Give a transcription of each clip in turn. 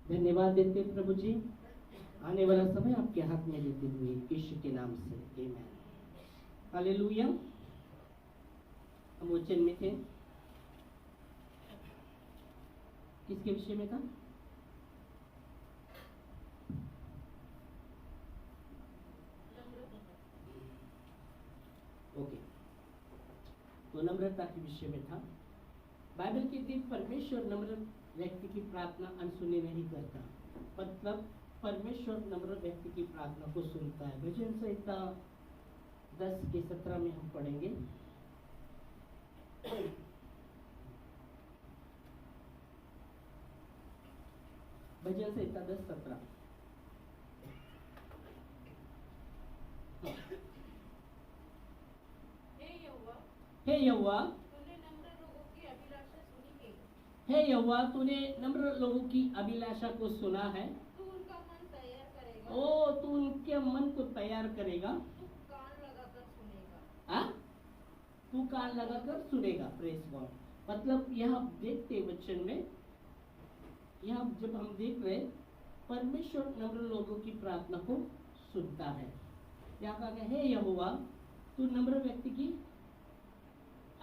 धन्यवाद देते हैं प्रभु जी, आने वाला समय आपके हाथ में देते हुए यीशु के नाम से आमीन। हालेलुया। हम वचन में थे, किसके विषय में था? ओके, तो नम्रता के विषय में था। बाइबल कहती है परमेश्वर नम्र व्यक्ति की प्रार्थना अनसुनी नहीं करता, मतलब परमेश्वर नम्र व्यक्ति की प्रार्थना को सुनता है। भजन संहिता 10:17 में हम पढ़ेंगे। भजन संहिता 10:17। हे यहोवा, हे यहोवा, तूने नम्र लोगों की अभिलाषा को सुना है। तू उनका मन तैयार करेगा। ओ, तू उनके मन को तैयार करेगा। तू कान लगाकर सुनेगा। हाँ, तू कान लगाकर सुनेगा। Praise God. मतलब यहाँ देखते वचन में, यहाँ जब हम देख रहे परमेश्वर नम्र लोगों की प्रार्थना को सुनता है। यहाँ कहा गया, हे यहोवा, तू नम्र व्यक्ति की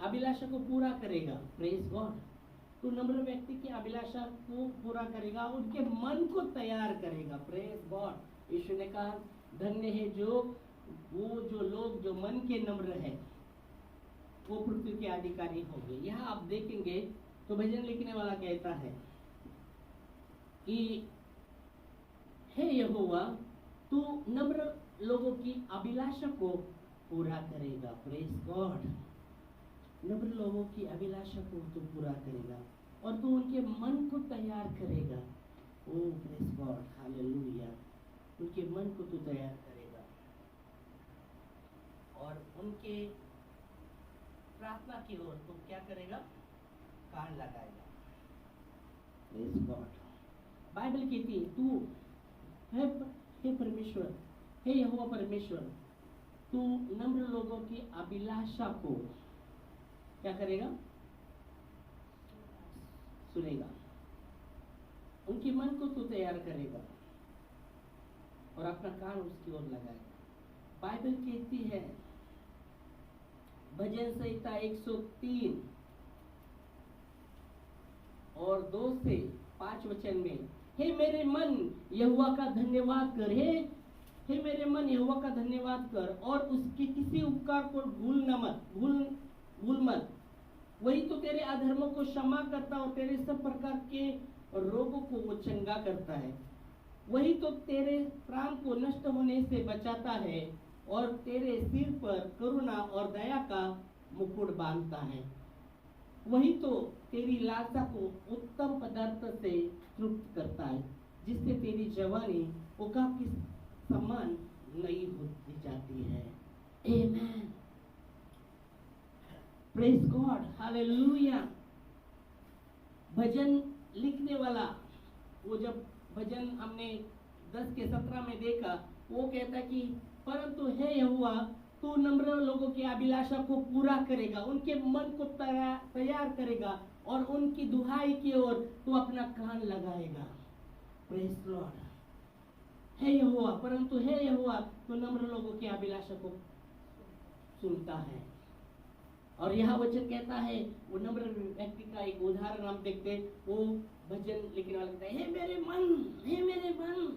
अभिलाषा को पूरा करेगा। Praise God. तू नम्र व्यक्ति की अभिलाषा को पूरा करेगा, उनके मन को तैयार करेगा। Praise God. यीशु ने कहा धन्य है जो लोग जो मन के नम्र है, वो पृथ्वी के अधिकारी होंगे। यहाँ आप देखेंगे तो भजन लिखने वाला कहता है कि हे यहोवा, तू नम्र लोगों की अभिलाषा को पूरा करेगा। Praise God. नम्र लोगों की अभिलाषा को तू पूरा करेगा और तू उनके मन को तैयार करेगा। ओ प्रेज गॉड, हालेलुया। उनके मन को तू तैयार करेगा और उनके प्रार्थना की ओर तू क्या करेगा? कान लगाएगा। Praise God. बाइबल कहती है तू हे परमेश्वर, हे यहोवा परमेश्वर, तू नम्र लोगों की अभिलाषा को क्या करेगा? सुनेगा। उनके मन को तू तैयार करेगा और अपना कान उसकी ओर लगाएगा। बाइबल कहती है भजन संहिता 103 और 2 से 5 वचन में, हे मेरे मन यहोवा का धन्यवाद कर। हे मेरे मन यहोवा का धन्यवाद कर और उसके किसी उपकार को भूल मत। वही तो तेरे अधर्मों को क्षमा करता और तेरे सब प्रकार के रोगों को वो चंगा करता है। वही तो तेरे प्राण को नष्ट होने से बचाता है और तेरे सिर पर करुणा और दया का मुकुट बांधता है। वही तो तेरी लालसा को उत्तम पदार्थ से तृप्त करता है, जिससे तेरी जवानी ओका की समान नई होती जाती है। आमेन। Praise God, hallelujah. भजन लिखने वाला वो जब भजन हमने 10:17 में देखा, वो कहता कि परंतु हे यहोवा, तू नम्र लोगों की अभिलाषा को पूरा करेगा, उनके मन को तैयार करेगा और उनकी दुहाई की ओर तू अपना कान लगाएगा। Praise Lord. हे यहोवा, परंतु हे यहोवा, तू नम्र लोगों की अभिलाषा को सुनता है। और यह वचन कहता है, वो नम्र व्यक्ति का एक उदाहरण हम देखते हैं। वो भजन लिखने वाला कहता है, हे मेरे मन, हे मेरे मन,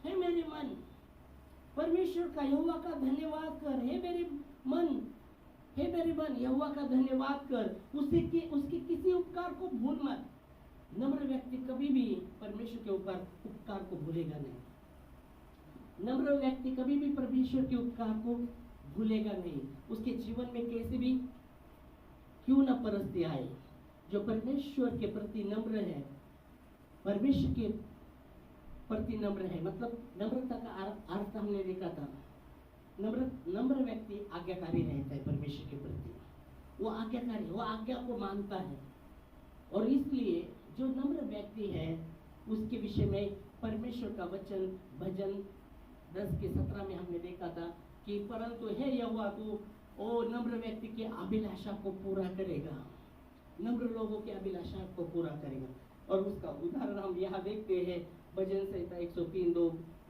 हे मेरे मन, परमेश्वर का यहोवा का धन्यवाद कर। हे मेरे मन, हे मेरे मन, यहोवा का धन्यवाद कर, उसके किसी उपकार को भूल मत। नम्र व्यक्ति कभी भी परमेश्वर के उपकार को भूलेगा नहीं। नम्र व्यक्ति कभी भी परमेश्वर के उपकार को भूलेगा नहीं। उसके जीवन में कैसे भी क्यों न परिस्थिति आए, जो परमेश्वर के प्रति नम्र है, परमेश्वर के प्रति नम्र है, मतलब नम्रता का अर्थ हमने देखा था। नम्र व्यक्ति आज्ञाकारी रहता है परमेश्वर के प्रति। वो आज्ञाकारी, वो आज्ञा को मानता है और इसलिए जो नम्र व्यक्ति है उसके विषय में परमेश्वर का वचन भजन 10:17 में हमने देखा था कि परंतु हे यहोवा, तू ओ नम्र व्यक्ति की अभिलाषा को पूरा करेगा, नम्र लोगों की अभिलाषा को पूरा करेगा। और उसका उदाहरण हम यहाँ देखते हैं भजन संहिता 103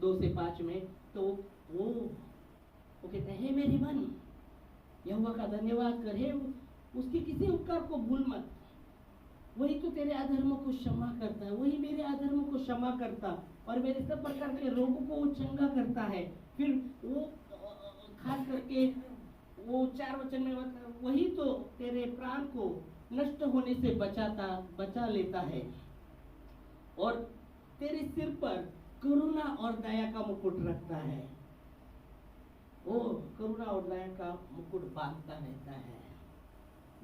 2 से 5 में। तो वो कहते हैं, हे मेरे मन यहोवा का धन्यवाद कर, हे उसके किसी उपकार को भूल मत। वही तो तेरे अधर्मों को क्षमा करता है, वही मेरे अधर्मों को क्षमा करता और मेरे सब प्रकार के रोगों को वो चंगा करता है। फिर वो खास करके वो 4 वचन में वही तो तेरे प्राण को नष्ट होने से बचा लेता है और तेरे सिर पर करुणा और दया का मुकुट रखता है। वो करुणा और दया का मुकुट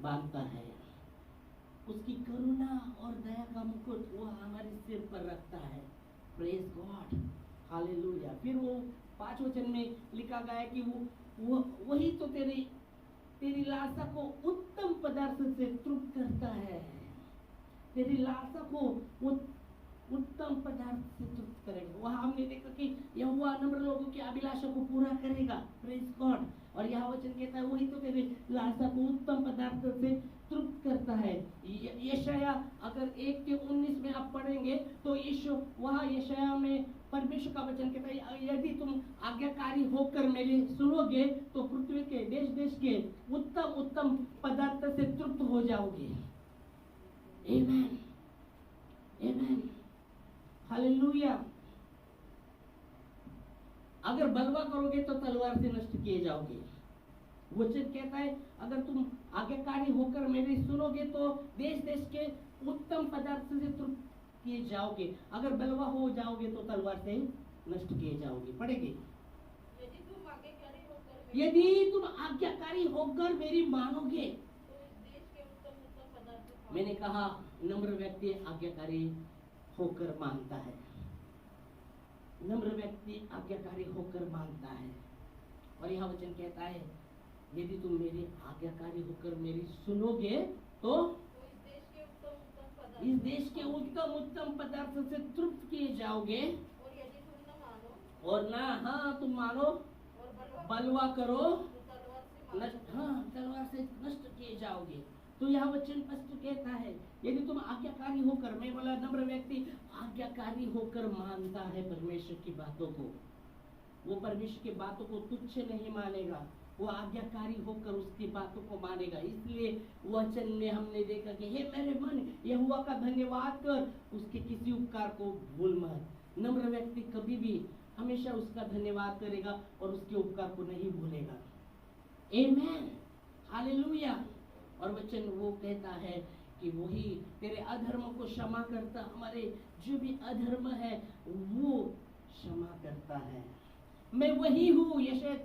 बांधता है। उसकी करुणा और दया का मुकुट वो हमारे सिर पर रखता है। Praise God, hallelujah. फिर वो 5 वचन में लिखा गया है कि वो वही तो तेरी लालसा को उत्तम पदार्थ से तृप्त करता है। तेरी लालसा को वो उत्तम पदार्थ से तृप्त करेगा। वहाँ हमने देखा कि यहोवा नम्र लोगों की अभिलाषा को पूरा करेगा। Praise God. और यह वचन कहता है वही तो तेरी लालसा को उत्तम पदार्थ से तृप्त करता है। यशाया अगर 1:19 में आप पढ़ेंगे तो वहाँ यशाया में परमेश्वर का वचन कहता है, यदि तुम आज्ञाकारी होकर मेरे सुनोगे तो पृथ्वी के देश के उत्तम पदार्थ से तृप्त हो जाओगे। आमेन, आमेन, हालेलुया। अगर बलवा करोगे तो तलवार से नष्ट किए जाओगे। वचन कहता है अगर तुम आज्ञाकारी होकर मेरे सुनोगे तो देश के उत्तम पदार्थ से तृप्त किए जाओगे। अगर बलवा हो जाओगे तो तलवार से नष्ट किए जाओगे। पढ़ेंगे, यदि तुम आज्ञाकारी होकर मेरी मानोगे। तो इस देश के उत्तम पदार्थ मैंने कहा नम्र व्यक्ति आज्ञाकारी होकर मानता है। नम्र व्यक्ति आज्ञाकारी होकर मानता है। और यह वचन कहता है यदि तुम मेरे आज्ञाकारी होकर मेरी सुनोगे तो इस देश के उत्तम पदार्थ से तृप्त किए जाओगे। और यदि तुम न मानो और ना तुम मानो और बलवा करो तो तलवार से नष्ट किए जाओगे। तो यह वचन स्पष्ट कहता है यदि तुम आज्ञाकारी होकर, मैं बोला नम्र व्यक्ति आज्ञाकारी होकर मानता है परमेश्वर की बातों को। वो परमेश्वर की बातों को तुच्छ नहीं मानेगा, वो आज्ञाकारी होकर उसकी बातों को मानेगा। इसलिए वचन में हमने देखा कि हे मेरे मन यहोवा का धन्यवाद कर, उसके किसी उपकार को भूल मत। नम्र व्यक्ति कभी भी हमेशा उसका धन्यवाद करेगा और उसके उपकार को नहीं भूलेगा। आमेन, हालेलुया। और वचन वो कहता है कि वही तेरे अधर्म को क्षमा करता, हमारे जो भी अधर्म है वो क्षमा करता है। मैं वही हूँ, यशायाह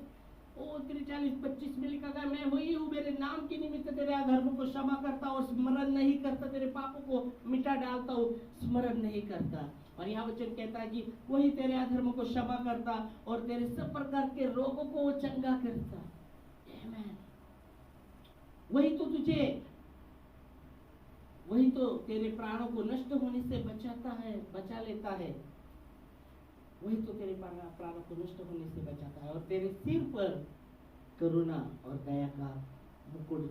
43:25 में लिखा गया, मैं वही हूँ, मेरे नाम के निमित्त तेरे अधर्म को क्षमा करता और स्मरण नहीं करता, तेरे पापों को मिटा डालता हूँ, स्मरण नहीं करता। और यहाँ वचन कहता है कि वही तेरे अधर्म को क्षमा करता और तेरे सब प्रकार के रोगों को वो चंगा करता। आमेन। वही तो तेरे प्राणों को नष्ट होने से बचा लेता है। वही तो तेरे प्राणों को नष्ट होने से बचाता है और तेरे सिर पर करुणा और दया का मुकुट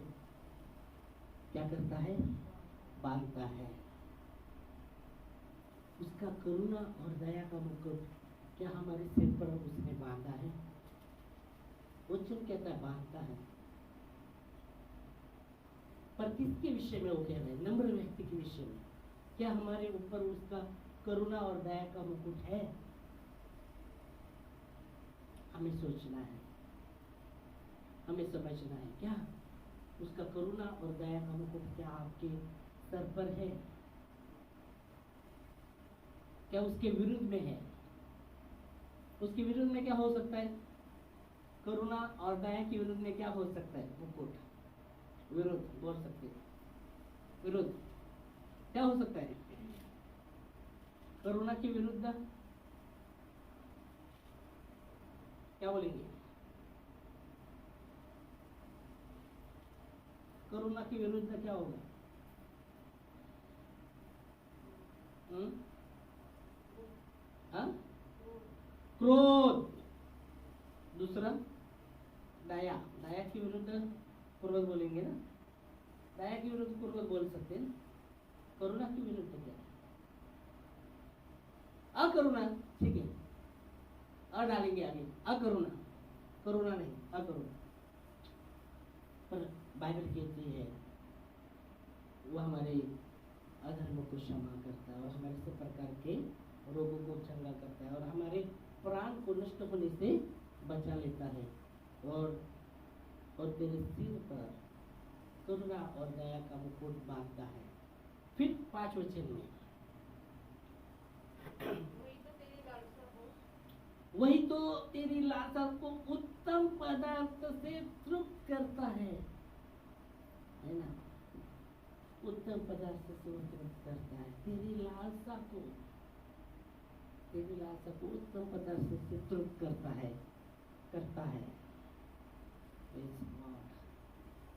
क्या करता है? बांधता है। उसका करुणा और दया का मुकुट क्या हमारे सिर पर उसने बांधा है? वचन कहता है बांधता है। पर किसके विषय में वो कह रहे हैं? नम्र व्यक्ति के विषय में। क्या हमारे ऊपर उसका करुणा और दया का मुकुट है? हमें सोचना है, हमें समझना है। क्या उसका करुणा और दया का मुकुट क्या आपके सर पर है? क्या उसके विरुद्ध में है? उसके विरुद्ध में क्या हो सकता है? करुणा और दया के विरुद्ध में क्या हो सकता है? मुकुट। विरुद्ध बोल सकते हैं। विरुद्ध क्या हो सकता है? करुणा के विरुद्ध क्या बोलेंगे? करुणा के विरुद्ध क्या होगा? हाँ? क्रोध। दूसरा दया। दया के विरुद्ध क्रोध बोलेंगे ना? दया के विरुद्ध क्रोध बोल सकते हैं। करुणा के विरुद्ध क्या है? अकरुणा, ठीक है, डालेंगे आगे, अकरुणा, करुणा नहीं, अकरुणा। पर बाइबल कहती है वो हमारे अधर्म को क्षमा करता है और हमारे सब प्रकार के रोगों को चंगा करता है और हमारे प्राण को नष्ट होने से बचा लेता है और तेरे सिर पर करुणा और दया का मुकुट बांधता है। फिर 5 वचन में वही तो तेरी लालसा को वही तो तेरी लालसा को उत्तम पदार्थ से तृप्त करता है ना, उत्तम पदार्थ से वो तृप्त करता है। तेरी लालसा को उत्तम पदार्थ से तृप्त करता है। Praise God।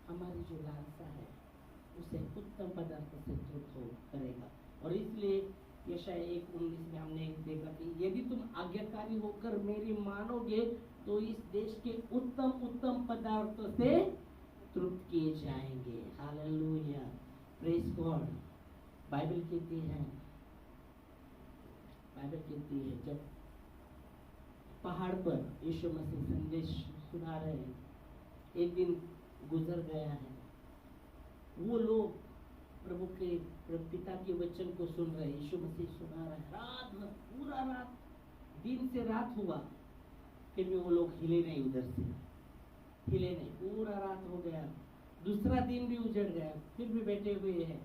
हमारी जो लालसा है उसे उत्तम पदार्थ से तृप्त हो करेगा। और इसलिए यशाया 1:19 में हमने देखा कि यदि तुम आज्ञाकारी होकर मेरी मानोगे तो इस देश के उत्तम पदार्थ से तृप्त किए जाएंगे। Hallelujah, praise God. बाइबल कहती है जब पहाड़ पर यीशु मसीह संदेश सुना रहे हैं, एक दिन गुजर गया है, वो लोग प्रभु के पिता के वचन को सुन रहे, यीशु मसीह सुना रहे, रात भर, पूरा रात, दिन से रात हुआ, फिर भी वो लोग हिले नहीं, उधर से हिले नहीं, पूरा रात हो गया, दूसरा दिन भी उजड़ गया, फिर भी बैठे हुए हैं।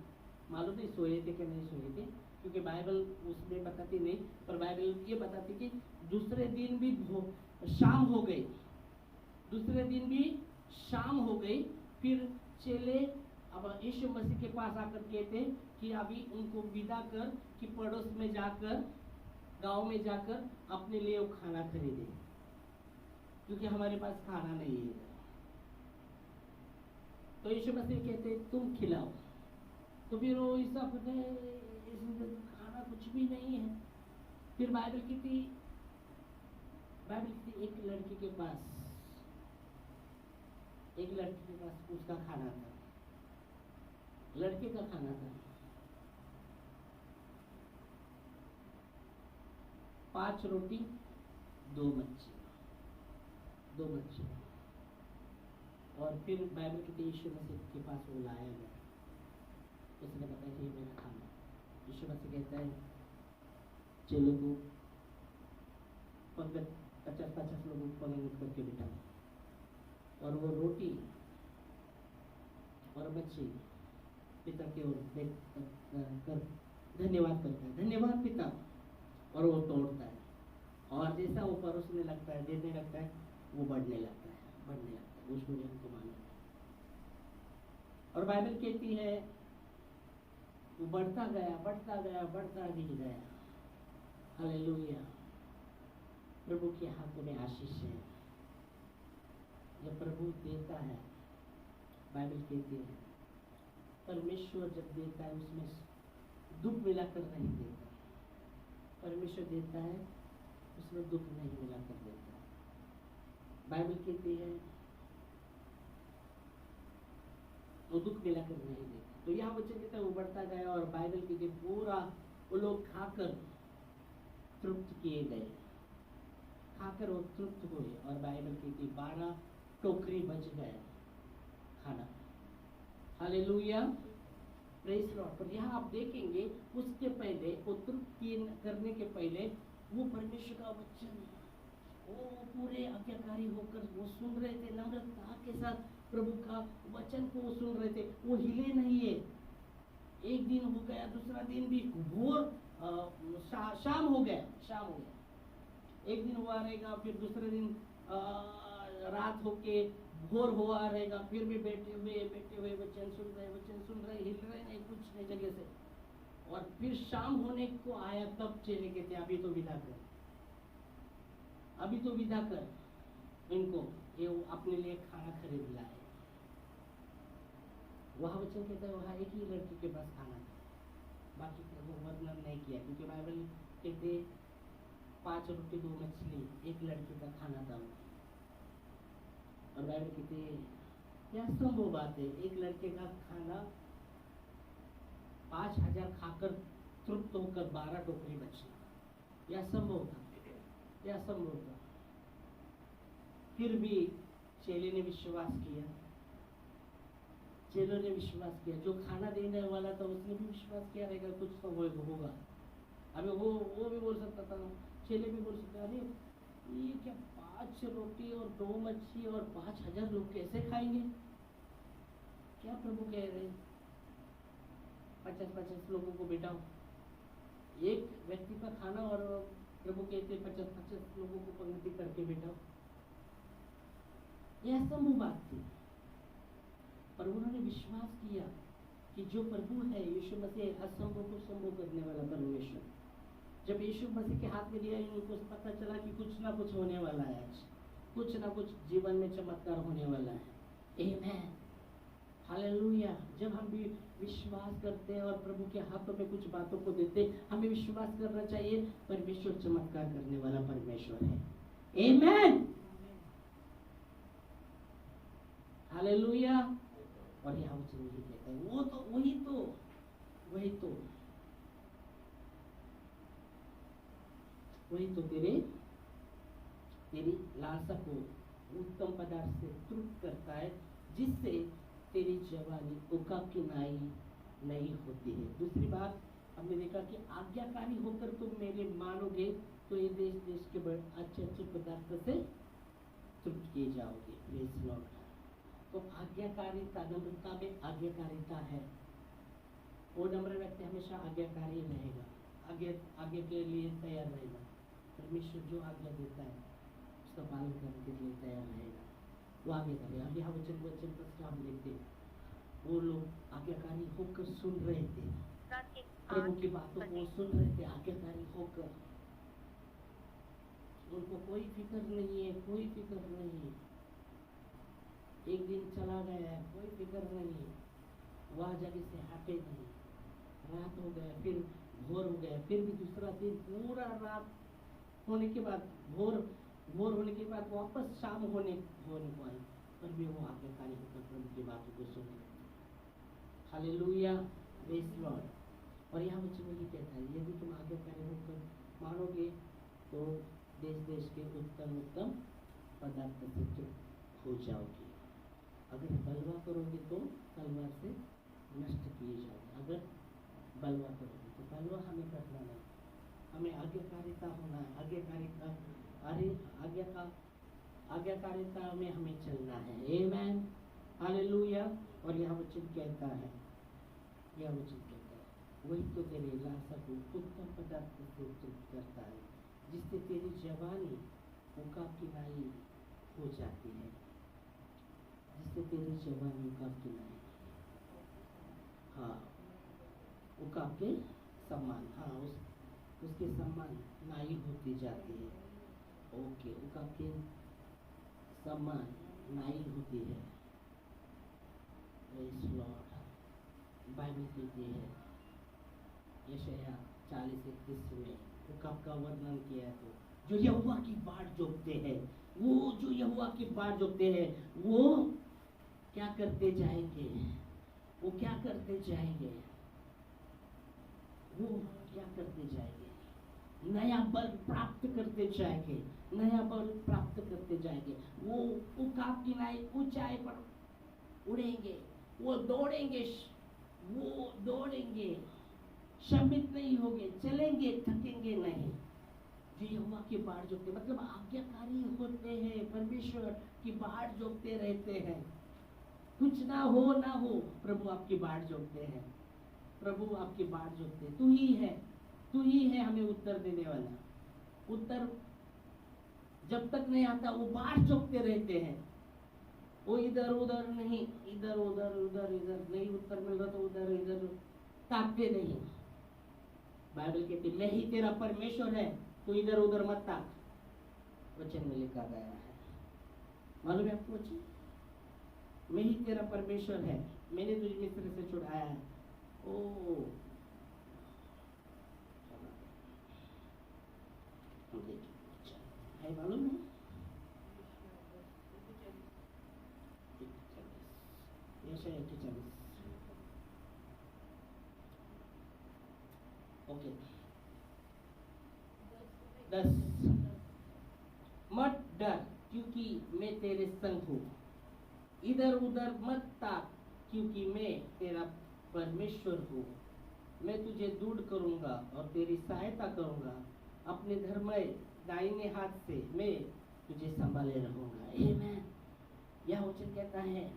मालूम नहीं सोए थे कि नहीं सोए थे, क्योंकि बाइबल उसमें बताती नहीं, पर बाइबल ये बताती कि दूसरे दिन भी शाम हो गई, दूसरे दिन भी शाम हो गई। फिर चेले अब यीशु मसीह के पास आकर कहते कि अभी उनको विदा कर कि पड़ोस में जाकर, गांव में जाकर अपने लिए वो खाना खरीदे, क्योंकि हमारे पास खाना नहीं है। तो यीशु मसीह कहते तुम खिलाओ। तो फिर वो ईसा इसमें खाना कुछ भी नहीं है। फिर बाइबल की थी एक लड़की के पास उसका खाना था, लड़के का खाना था, 5 रोटी 2 मच्छी। और फिर बाइबल की यीशु मसीह के पास वो लाया गया, उसने बताया कि मेरा खाना। यीशु मसीह कहता है चलो को 50 लोगों को पंक्ति करके बिठाओ, और वो रोटी और मच्छी पिता की ओर देख कर धन्यवाद करता है, धन्यवाद पिता, और वो तोड़ता है, और जैसा वो परोसने लगता है, देने लगता है, वो बढ़ने लगता है, उस भोजन को मानो। और बाइबल कहती है वो बढ़ता गया हालेलुया। प्रभु के हाथों में आशीष है, जब प्रभु देता है, बाइबल कहती है परमेश्वर जब देता है उसमें दुख मिलाकर नहीं देता, परमेश्वर देता है उसमें दुख नहीं मिलाकर देता। बाइबल कहती है वो दुख मिलाकर नहीं देता। तो यहाँ वचन कहता है वो बढ़ता गया, और बाइबल कहती पूरा वो लोग खाकर तृप्त किए गए, खाकर वो तृप्त हुए, और बाइबल कहती 12 टोकरी बच गया खाना। Hallelujah, praise Lord. पर यहाँ आप देखेंगे उसके पहले वो तृप्त करने के पहले वो परमेश्वर का वचन वो पूरे आज्ञाकारी होकर वो सुन रहे थे, नम्रता के साथ प्रभु का वचन को वो सुन रहे थे, वो हिले नहीं है। एक दिन हो गया, दूसरा दिन भी भोर शाम हो गया, एक दिन हुआ रहेगा, फिर दूसरे दिन रात होके भोर हुआ रहेगा, फिर भी बैठे हुए वचन सुन रहे, हिल रहे नहीं कुछ नहीं जगह से। और फिर शाम होने को आया, तब चले गए थे अभी तो विदा कर इनको, ये अपने लिए खाना खरीद लाए। वहाँ वचन कहता है वहाँ एक ही लड़की के पास खाना था, बाकी वो वर्णन नहीं किया, क्योंकि बाइबल कहते 5 रोटी 2 मछली एक लड़के का खाना था। और बाइबल कहते क्या संभव बात है, एक लड़के का खाना 5000 खाकर तृप्त होकर 12 टोकरी बचना। यह असंभव था, यह असंभव था। फिर भी चेले ने विश्वास किया, चेलों ने विश्वास किया। जो खाना देने वाला था उसने भी विश्वास किया रहेगा कुछ तो होगा। अभी वो भी बोल सकता था, चेले भी बोल सकते, अरे ये क्या 5 रोटी और 2 मच्छी और 5,000 लोग कैसे खाएंगे? क्या प्रभु कह रहे हैं? 50-50 लोगों को बिठाओ, एक व्यक्ति का खाना, और प्रभु कहते 50-50 लोगों को पंक्ति करके बिठाओ। यह असंभव बात थी, पर उन्होंने विश्वास किया कि जो प्रभु है यीशु मसीह, असंभव को संभव करने वाला परमेश्वर। जब यीशु मसीह के हाथ में दिया, उनको पता चला कि कुछ ना कुछ होने वाला है, आज कुछ ना कुछ जीवन में चमत्कार होने वाला है। आमेन, हालेलुया। जब हम भी विश्वास करते हैं और प्रभु के हाथों में कुछ बातों को देते, हमें विश्वास करना चाहिए परमेश्वर चमत्कार करने वाला परमेश्वर है। आमेन, हालेलुया। और यहाँ वचन यही कहता है, वो तो वही तो तेरी लालसा को उत्तम पदार्थ से तृप्त करता है, जिससे तेरी जवानी उकाब की नाई नहीं होती है। दूसरी बात हमने देखा कि आज्ञाकारी होकर तुम मेरे मानोगे तो ये देश के बड़े अच्छे पदार्थ से तृप्त किए जाओगे। Praise Lord. तो आज्ञाकारिता, नम्रता में आज्ञाकारिता है। वो नम्र व्यक्ति हमेशा आज्ञाकारी रहेगा, आगे के लिए तैयार रहेगा। परमेश्वर जो आज्ञा देता है उसका पालन करने के लिए तैयार रहेगा, वो आगे करेगा। यहाँ वचन हम देखते हैं, वो लोग आज्ञाकारी होकर सुन रहे थे, प्रभु की बातों को सुन रहे थे आज्ञाकारी होकर। उनको कोई फिक्र नहीं है, कोई फिक्र नहीं। एक दिन चला गया है, कोई फिक्र नहीं, वह जगह से हटे नहीं। रात हो गया, फिर भोर हो गया, फिर भी दूसरा दिन पूरा रात होने के बाद, भोर होने के बाद वापस शाम होने को आई, पर भी वो आज्ञाकारी होकर प्रभु की बातों को सुन रहे थे। Hallelujah, praise Lord. और यहाँ वचन यही कहता है, यदि तुम आज्ञाकारी होकर मानोगे तो देश के उत्तम पदार्थ से तृप्त हो जाओगे। अगर बलवा करोगे तो तलवार से नष्ट किए जाओगे। अगर बलवा करोगे तो बलवा हमें करना नहीं, हमें आज्ञाकारिता होना है। आज्ञाकारिता में हमें चलना है। आमेन, हालेलुया। और यह वचन कहता है, वही तो तेरी लालसा को उत्तम पदार्थ से तृप्त करता है, जिससे तेरी जवानी उकाब की नाई हो जाती है, जिससे तेरी जवानी उकाब की नाई, हाँ, उकाब के समान, हाँ, उसके समान नाई होती जाती है। ओके, उकाब के समान नाई होती है। Praise Lord. बाइबल कहती है यशायाह 40:31 में उकाब का वर्णन किया है, तो जो यहोवा की बाट जोतते हैं, वो जो यहोवा की बाट जोतते हैं, वो क्या करते जाएंगे? वो क्या करते जाएंगे? नया बल प्राप्त करते जाएंगे, नया बल प्राप्त करते जाएंगे। वो उकाब की नाई ऊंचाई पर उड़ेंगे, वो दौड़ेंगे, शमित नहीं होंगे, चलेंगे, थकेंगे नहीं। जो यहोवा की बाट जोतते, मतलब आज्ञाकारी होते हैं, परमेश्वर की बाट जोतते रहते हैं। कुछ ना हो प्रभु आपकी बाट जोतते हैं, प्रभु आपकी बाट जोतते। तू ही है हमें उत्तर देने वाला। उत्तर जब तक नहीं आता वो बाट जोतते रहते हैं। वो इधर उधर नहीं, इधर नहीं उत्तर मिल रहा तो उधर ताकते नहीं। बाइबल कहती मैं ही तेरा परमेश्वर है, तू इधर उधर मत ताक। वचन में लिखा गया है, मालूम है आपको वचन? मैं ही तेरा परमेश्वर है, मैंने तुझे मिस्र से छुड़ाया है। ओ है, मालूम है? ओके, 10 मत डर क्योंकि मैं तेरे संग हूँ, इधर उधर मत ताक क्योंकि मैं तेरा परमेश्वर हूँ। मैं तुझे दूर करूंगा और तेरी सहायता करूंगा, अपने धर्मय दाहिने हाथ से मैं तुझे संभाले रहूंगा। आमीन। यह वचन कहता है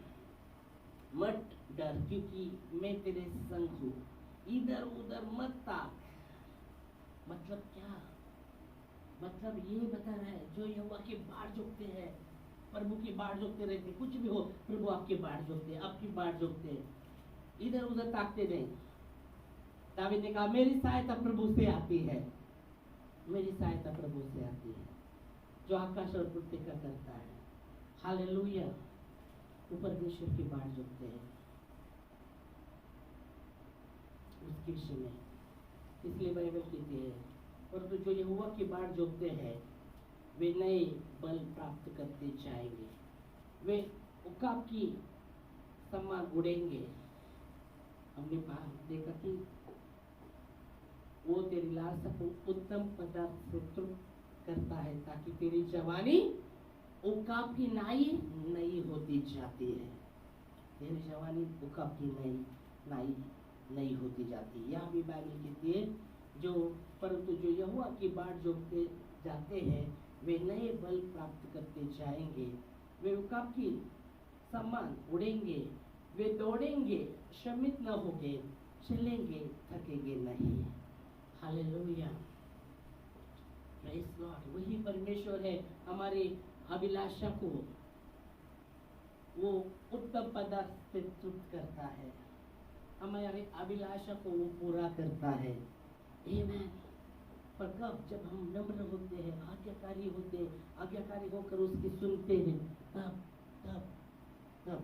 मत डर क्योंकि मैं तेरे संग हूँ, इधर उधर मत ताक। मतलब क्या? मतलब ये बता रहा है जो यहोवा के बाढ़ जोतते हैं, प्रभु की बाढ़ जोतते रहते, कुछ भी हो प्रभु आपके बाढ़ जोतते हैं, आपकी बाढ़ जोतते हैं, इधर उधर ताकते नहीं। दावीद ने कहा मेरी सहायता प्रभु से आती है, मेरी सहायता प्रभु से आती है जो आकाश और पृथ्वी का करता है। हालेलुया। वो परमेश्वर की बाढ़ जोतते हैं उसके विषय में, इसलिए बाइबल कहती है परंतु जो यहोवा की बाढ़ जोतते हैं वे नए बल प्राप्त करते जाएंगे, वे उकाब की समान उड़ेंगे। हमने देखा कि वो तेरी लालसा को उत्तम पदार्थ से तृप्त करता है ताकि तेरी जवानी उकाब की नई होती जाती है। तेरी जवानी उकाब की नई होती जाती है। यह भी बाइबल कहती है जो परंतु जो यहोवा की बाढ़ जोतते जाते हैं वे नए बल प्राप्त करते जाएंगे, वे उकाब की समान उड़ेंगे, वे दौड़ेंगे श्रमित न होंगे, चलेंगे थकेंगे नहीं। Hallelujah, praise God. वही परमेश्वर है हमारे अभिलाषा को वो उत्तम पदार्थ से तृप्त करता है, हमारे अभिलाषा को वो पूरा करता है। आमीन। पर कब? जब हम नम्र होते हैं, आज्ञाकारी होते हैं, आज्ञाकारी होकर उसकी सुनते हैं, तब तब तब।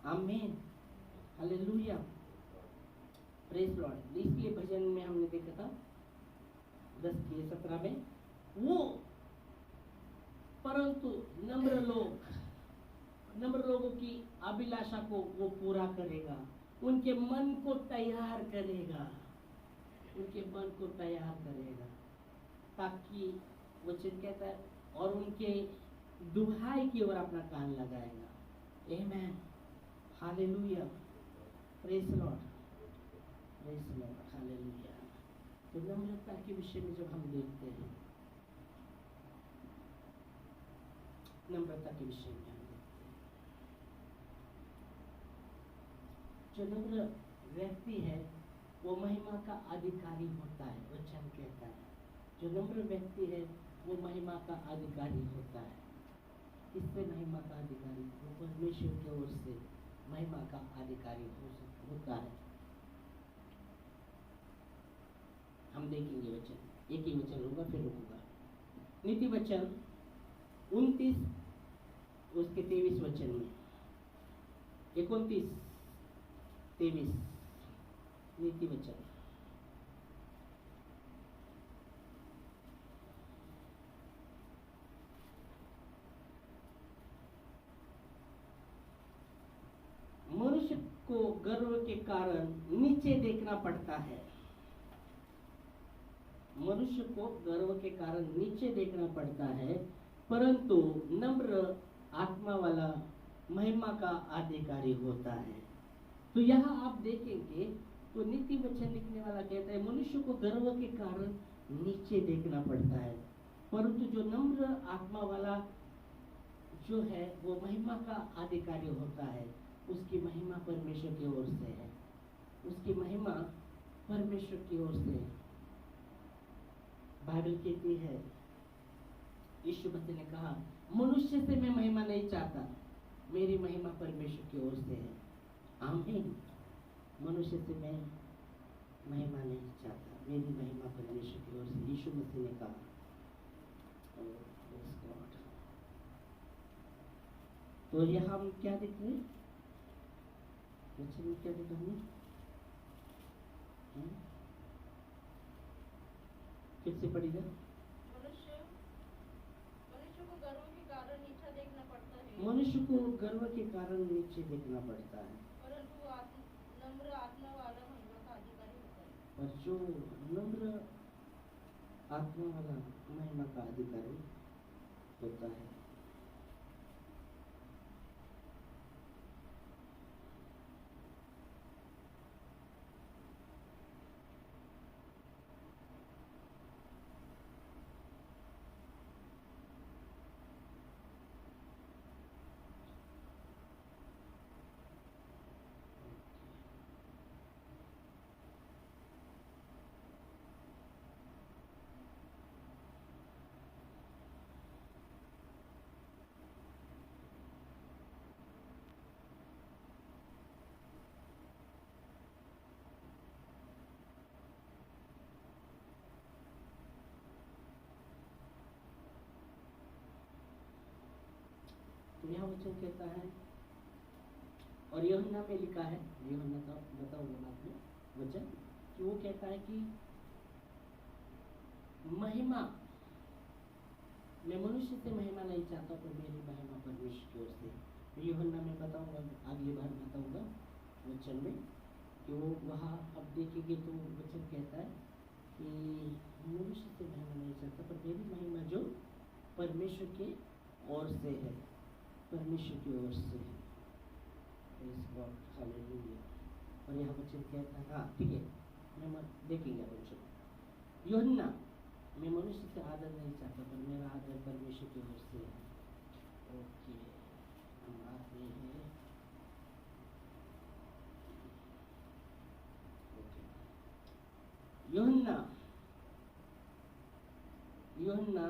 आमीन। Hallelujah, praise Lord. इसलिए भजन में हमने देखा था 10:17 में वो परंतु नम्र लोगों की अभिलाषा को वो पूरा करेगा, उनके मन को तैयार करेगा, उनके मन को तैयार करेगा ताकि वचन कहता है और उनके दुहाई की ओर अपना कान लगाएगा। आमीन। Hallelujah, praise Lord, praise Lord, hallelujah. तो नम्रता के विषय में जब हम देखते हैं, नम्रता के विषय में हम देखते हैं, जो नम्र व्यक्ति है वो महिमा का अधिकारी होता है। वचन कहता है जो नम्र व्यक्ति है वो महिमा का अधिकारी होता है। इससे महिमा का अधिकारी वो परमेश्वर की ओर से महिमा का अधिकारी होता है। हम देखेंगे वचन, एक ही वचन होगा फिर रुकूंगा। नीति वचन 29 उसके 23 वचन में, 29 23 नीति वचन। मनुष्य को गर्व के कारण नीचे देखना पड़ता है, मनुष्य को गर्व के कारण नीचे देखना पड़ता है, परंतु नम्र आत्मा वाला महिमा का अधिकारी होता है। तो यहाँ आप देखेंगे तो नीति वचन लिखने वाला कहता है मनुष्य को गर्व के कारण नीचे देखना पड़ता है, परंतु जो नम्र आत्मा वाला जो है वो महिमा का अधिकारी होता है। उसकी महिमा परमेश्वर की ओर से है, उसकी महिमा परमेश्वर की ओर से है। बाइबल कहती है यीशु मसीह ने कहा मनुष्य से मैं महिमा नहीं चाहता, मेरी महिमा परमेश्वर की ओर से है। आमीन। मनुष्य से मैं महिमा नहीं चाहता, मेरी महिमा परमेश्वर की ओर से, यीशु मसीह ने कहा। तो यहाँ हम क्या देख रहे हैं? वचन में क्या देखा हमने? फिर से पढ़िएगा। मनुष्य को गर्व के कारण नीचा देखना पड़ता है, मनुष्य को गर्व के कारण नीचे देखना पड़ता है, परंतु नम्र आत्मा वाला महिमा का अधिकारी होता है। और जो नम्र आत्मा वाला महिमा महिमा का अधिकारी होता है। तो यह वचन कहता है, और यूहन्ना में लिखा है, यूहन्ना का बताऊंगा बाद में वचन, कि वो कहता है कि महिमा, मैं मनुष्य से महिमा नहीं चाहता पर मेरी महिमा परमेश्वर की ओर से। यूहन्ना में बताऊंगा, अगली बार बताऊंगा वचन में, कि वो वहाँ अब देखेंगे तो वचन कहता है कि मनुष्य से महिमा नहीं चाहता पर मेरी महिमा जो परमेश्वर के ओर से है, परमेश्वर की ओर से है। Praise God, Hallelujah। और यहाँ वचन कहता है, हाँ ठीक है, मैं देखेंगे वचन। यूहन्ना, मैं मनुष्य से आदर नहीं चाहता पर मेरा आदर परमेश्वर की ओर से है। ओके, हम आते हैं। यूहन्ना, यूहन्ना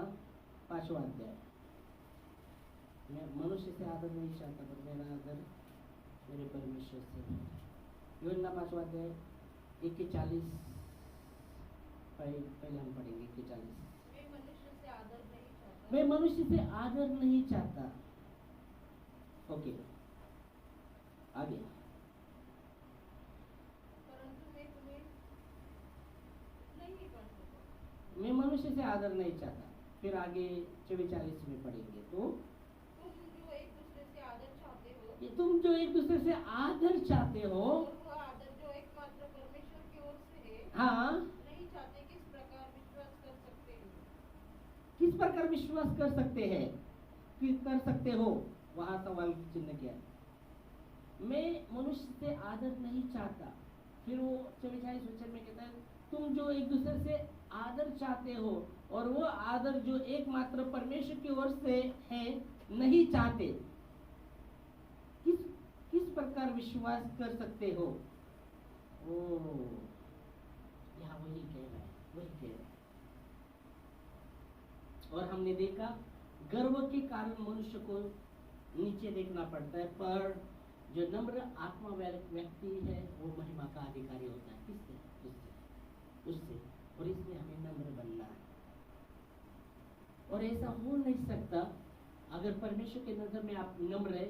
5वां अध्याय, मैं मनुष्य से आदर नहीं चाहता पर मेरा आदर मेरे परमेश्वर से है। यूहन्ना 5वां अध्याय 1:40, पहले हम पढ़ेंगे 1:40। मैं मनुष्य से आदर नहीं चाहता। मैं मनुष्य से आदर नहीं चाहता। ओके, आगे। परंतु मैं तुम्हें नहीं कर सकता। मैं मनुष्य से आदर नहीं चाहता, फिर आगे 44 में पढ़ेंगे। तो तुम जो एक दूसरे से आदर चाहते हो, तुम जो एक दूसरे से आदर चाहते हो, और वह आदर जो एकमात्र परमेश्वर की ओर से है, हाँ, नहीं चाहते, किस प्रकार विश्वास कर सकते हो? किस प्रकार विश्वास कर सकते हैं कि कर सकते हो? वहां सवाल की चिन्ह क्या है? मैं मनुष्य से आदर नहीं चाहता, फिर वो 44 वचन में कहता है तुम जो एक दूसरे से आदर चाहते हो और वो आदर जो एकमात्र परमेश्वर की ओर से है नहीं चाहते, किस किस प्रकार विश्वास कर सकते हो? ओ, यहाँ वही कह रहा है, वही कह रहा है। और हमने देखा गर्व के कारण मनुष्य को नीचे देखना पड़ता है, पर जो नम्र आत्मा व्यक्ति है वो महिमा का अधिकारी होता है। किससे? उससे। और इसलिए हमें नम्र बनना है। और ऐसा हो नहीं सकता अगर परमेश्वर के नजर में आप नम्र है,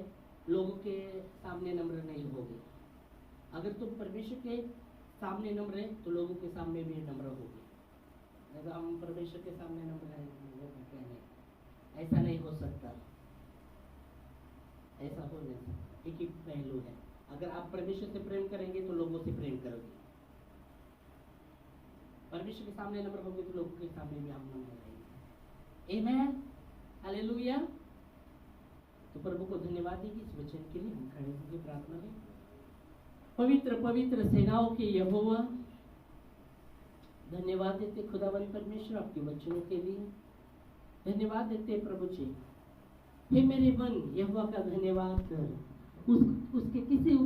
लोगों के सामने नम्र नहीं होगे। अगर तुम परमेश्वर के सामने नम्र है तो लोगों के सामने भी नम्र होगे। अगर हम परमेश्वर के सामने नम्र है, ऐसा नहीं हो सकता, ऐसा हो नहीं सकता। एक ही पहलू है, अगर आप परमेश्वर से प्रेम करेंगे तो लोगों से प्रेम करोगे, परमेश्वर के सामने नम्र होंगे तो लोगों के सामने भी हम नम्र रहेंगे। आमेन, हालेलुया। तो प्रभु को धन्यवाद देंगे इस वचन के लिए। हम खड़े होकर प्रार्थना करें। पवित्र पवित्र सेनाओं के यहोवा, धन्यवाद देते खुदावंद परमेश्वर आपके वचनों के लिए। धन्यवाद देते प्रभु जी। हे मेरे मन यहोवा का धन्यवाद कर, उसके किसी